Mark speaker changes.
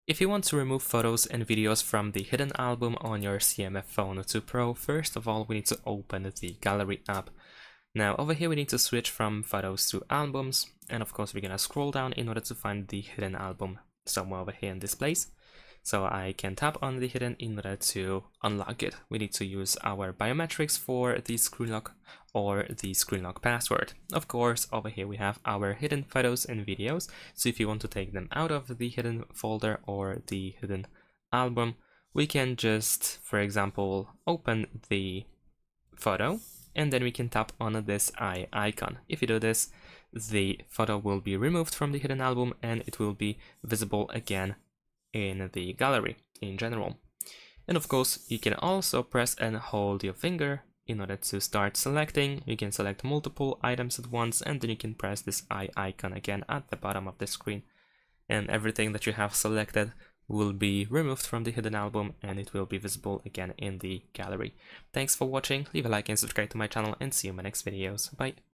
Speaker 1: If you want to remove photos and videos from the hidden album on your CMF Phone 2 Pro, first of all we need to open the gallery app. Now over here we need to switch from photos to albums, and of course we're gonna scroll down in order to find the hidden album somewhere over here in this place. So I can tap on the hidden in order to unlock it. We need to use our biometrics for the screen lock or the screen lock password. Of course, over here we have our hidden photos and videos. So if you want to take them out of the hidden folder or the hidden album, we can just, for example, open the photo and then we can tap on this eye icon. If you do this, the photo will be removed from the hidden album and it will be visible again in the gallery in general. And of course you can also press and hold your finger in order to start selecting. You can select multiple items at once, and then you can press this eye icon again at the bottom of the screen, and everything that you have selected will be removed from the hidden album and it will be visible again in the gallery. Thanks for watching, leave a like and subscribe to my channel, and see you in my next videos. Bye.